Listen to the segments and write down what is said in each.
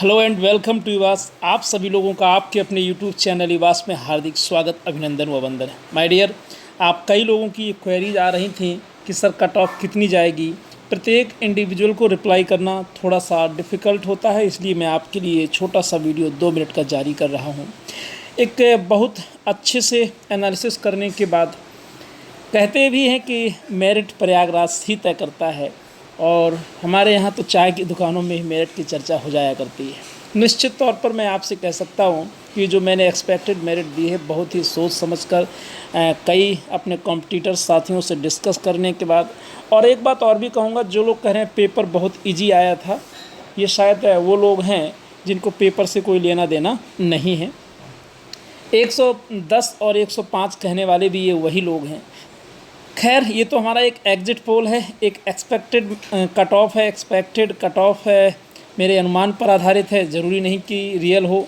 Hello and welcome to Yuvas. आप सभी लोगों का आपके अपने यूट्यूब चैनल युवास में हार्दिक स्वागत, अभिनंदन व वंदन है। माय डियर, आप कई लोगों की ये क्वेरीज आ रही थी कि सर कट ऑफ कितनी जाएगी। प्रत्येक इंडिविजुअल को रिप्लाई करना थोड़ा सा डिफ़िकल्ट होता है, इसलिए मैं आपके लिए छोटा सा वीडियो 2 मिनट का जारी कर रहा हूँ। एक बहुत अच्छे से एनालिसिस करने के बाद कहते भी हैं कि मेरिट प्रयागराज ही तय करता है, और हमारे यहाँ तो चाय की दुकानों में मेरिट की चर्चा हो जाया करती है। निश्चित तौर पर मैं आपसे कह सकता हूँ कि जो मैंने एक्सपेक्टेड मेरिट दी है, बहुत ही सोच समझकर कई अपने कॉम्पिटिटर साथियों से डिस्कस करने के बाद। और एक बात और भी कहूँगा, जो लोग कह रहे हैं पेपर बहुत ईजी आया था, ये शायद वो लोग हैं जिनको पेपर से कोई लेना देना नहीं है। 110 और 105 कहने वाले भी ये वही लोग हैं। खैर, ये तो हमारा एक एग्जिट पोल है, एक एक्सपेक्टेड कट ऑफ है। एक्सपेक्टेड कट ऑफ है, मेरे अनुमान पर आधारित है, ज़रूरी नहीं कि रियल हो।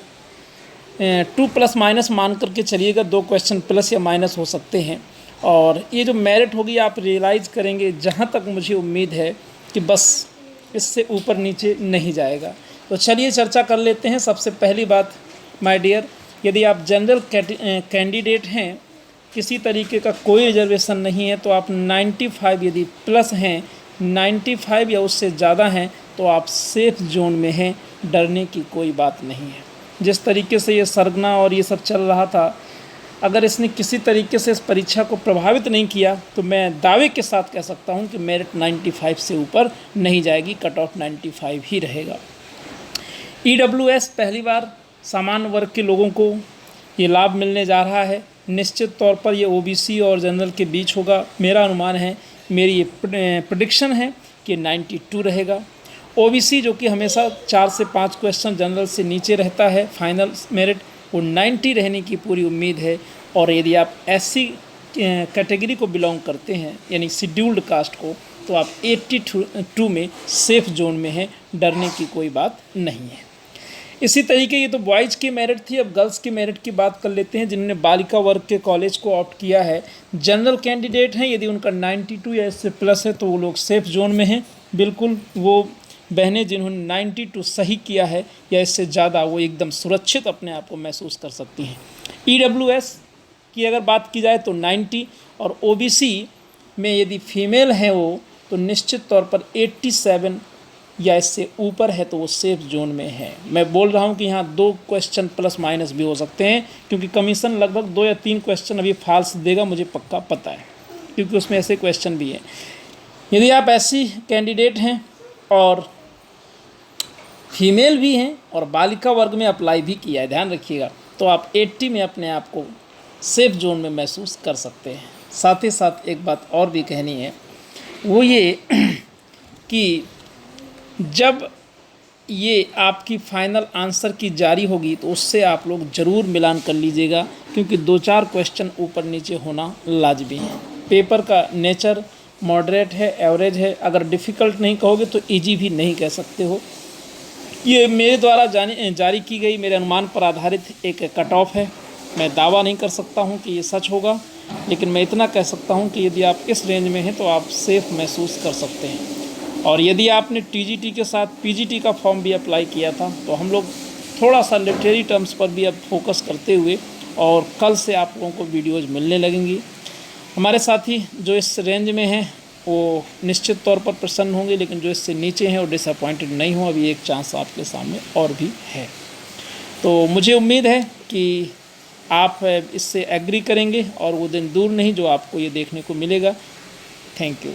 2 प्लस माइनस मान करके चलिएगा, 2 क्वेश्चन प्लस या माइनस हो सकते हैं। और ये जो मेरिट होगी आप रियलाइज़ करेंगे, जहाँ तक मुझे उम्मीद है कि बस इससे ऊपर नीचे नहीं जाएगा। तो चलिए चर्चा कर लेते हैं। सबसे पहली बात माय डियर, यदि आप जनरल कैंडिडेट हैं, किसी तरीके का कोई रिजर्वेशन नहीं है, तो आप 95 यदि प्लस हैं, 95 या उससे ज़्यादा हैं, तो आप सेफ जोन में हैं, डरने की कोई बात नहीं है। जिस तरीके से ये सरगना और ये सब चल रहा था, अगर इसने किसी तरीके से इस परीक्षा को प्रभावित नहीं किया, तो मैं दावे के साथ कह सकता हूँ कि मेरिट 95 से ऊपर नहीं जाएगी, कट ऑफ 95 ही रहेगा। EWS पहली बार सामान्य वर्ग के लोगों को ये लाभ मिलने जा रहा है। निश्चित तौर पर ये OBC और जनरल के बीच होगा। मेरा अनुमान है, मेरी ये प्रेडिक्शन है कि 92 रहेगा। OBC जो कि हमेशा 4 से 5 क्वेश्चन जनरल से नीचे रहता है, फाइनल मेरिट वो 90 रहने की पूरी उम्मीद है। और यदि आप SC कैटेगरी को बिलोंग करते हैं, यानी शेड्यूल्ड कास्ट को, तो आप 82 में सेफ जोन में हैं, डरने की कोई बात नहीं है। इसी तरीके ये तो बॉयज़ की मेरिट थी। अब गर्ल्स की मेरिट की बात कर लेते हैं, जिन्होंने बालिका वर्ग के कॉलेज को ऑप्ट किया है। जनरल कैंडिडेट हैं, यदि उनका 92 या इससे प्लस है, तो वो लोग सेफ जोन में हैं। बिल्कुल वो बहनें जिन्होंने 92 सही किया है या इससे ज़्यादा, वो एकदम सुरक्षित अपने आप को महसूस कर सकती हैं। EWS की अगर बात की जाए तो 90, और OBC में यदि फीमेल हैं वो, तो निश्चित तौर पर 87 या इससे ऊपर है, तो वो सेफ जोन में है। मैं बोल रहा हूँ कि यहाँ 2 क्वेश्चन प्लस माइनस भी हो सकते हैं, क्योंकि कमीशन लगभग 2 या 3 क्वेश्चन अभी फाल्स देगा, मुझे पक्का पता है, क्योंकि उसमें ऐसे क्वेश्चन भी हैं। यदि आप ऐसी कैंडिडेट हैं और फीमेल भी हैं और बालिका वर्ग में अप्लाई भी किया है, ध्यान रखिएगा, तो आप 80 में अपने आप को सेफ जोन में महसूस कर सकते हैं। साथ ही साथ एक बात और भी कहनी है, वो ये कि जब ये आपकी फाइनल आंसर की जारी होगी, तो उससे आप लोग ज़रूर मिलान कर लीजिएगा, क्योंकि 2-4 क्वेश्चन ऊपर नीचे होना लाजमी है। पेपर का नेचर मॉडरेट है, एवरेज है। अगर डिफ़िकल्ट नहीं कहोगे तो इजी भी नहीं कह सकते हो। ये मेरे द्वारा जारी की गई, मेरे अनुमान पर आधारित एक कट ऑफ है। मैं दावा नहीं कर सकता हूँ कि ये सच होगा, लेकिन मैं इतना कह सकता हूँ कि यदि आप इस रेंज में हैं, तो आप सेफ महसूस कर सकते हैं। और यदि आपने TGT के साथ PGT का फॉर्म भी अप्लाई किया था, तो हम लोग थोड़ा सा लिटरेरी टर्म्स पर भी अब फोकस करते हुए, और कल से आप लोगों को वीडियोज़ मिलने लगेंगी। हमारे साथी जो इस रेंज में हैं, वो निश्चित तौर पर प्रसन्न होंगे, लेकिन जो इससे नीचे हैं वो डिसअपॉइंटेड नहीं हो। अभी एक चांस आपके सामने और भी है। तो मुझे उम्मीद है कि आप इससे एग्री करेंगे, और वो दिन दूर नहीं जो आपको ये देखने को मिलेगा। Thank you.